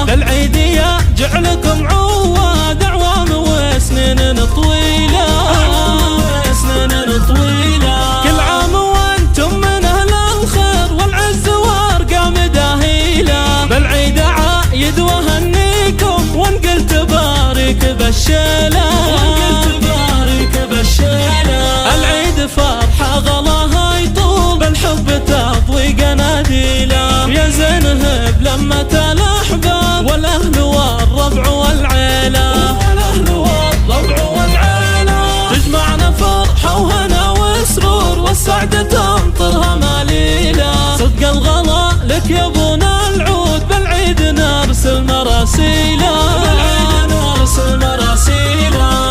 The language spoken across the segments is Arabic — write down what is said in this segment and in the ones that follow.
بالعيد يا جعلكم عواد أعوام وسنين طويلة، سنين طويلة. كل عام وانتم من أهل الخير والعز وارقام داهيلة. بالعيد عايد وهنيكم وان قلت بارك بالشيلة، العيد فرحة غلاها يطول بالحب تضوي قناديله. يا زينهب لمة الأحباب والأهل والربع والعيلة، تجمعنا فرحة وهنا وسرور والسعد تمطرها مليلة. صدق الغلا لك يا ابونا العود بالعيد نرسل مراسيله،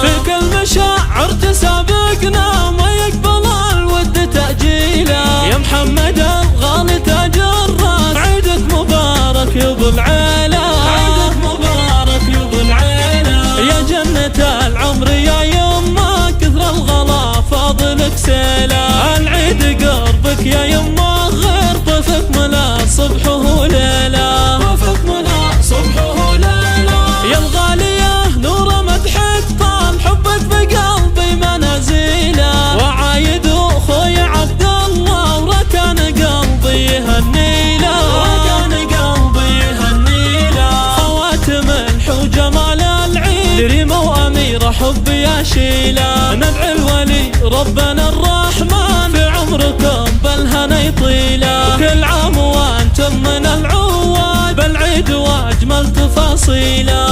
في كل مشاعر تسابقنا ما يقبل الود تأجيله. يا محمد الغالي تاج الراس عيدك مبارك يا ابو العيلة، عيدك مبارك يا ابو العيلة. يا جنة العمر يا يما كثر الغلا فاضلك سيلة. العيد قربك يا يما غير طفك ملا صبح وليلة، طفك ملا صبح وليلة. يا الغالية نور مدحك طال حبك بقلبي منازيله. وعايد اخوي عبد الله وركان قلبي يهنيله، وركان قلبي يهنيله. خواتم الحو جمال العيد ريمة واميرة حب يا شيله. ندعي الولي ربنا الرحمن في عمركم بالهنا يطيله. كل عام وانتم من العواد بالعيد واجمل تفاصيله.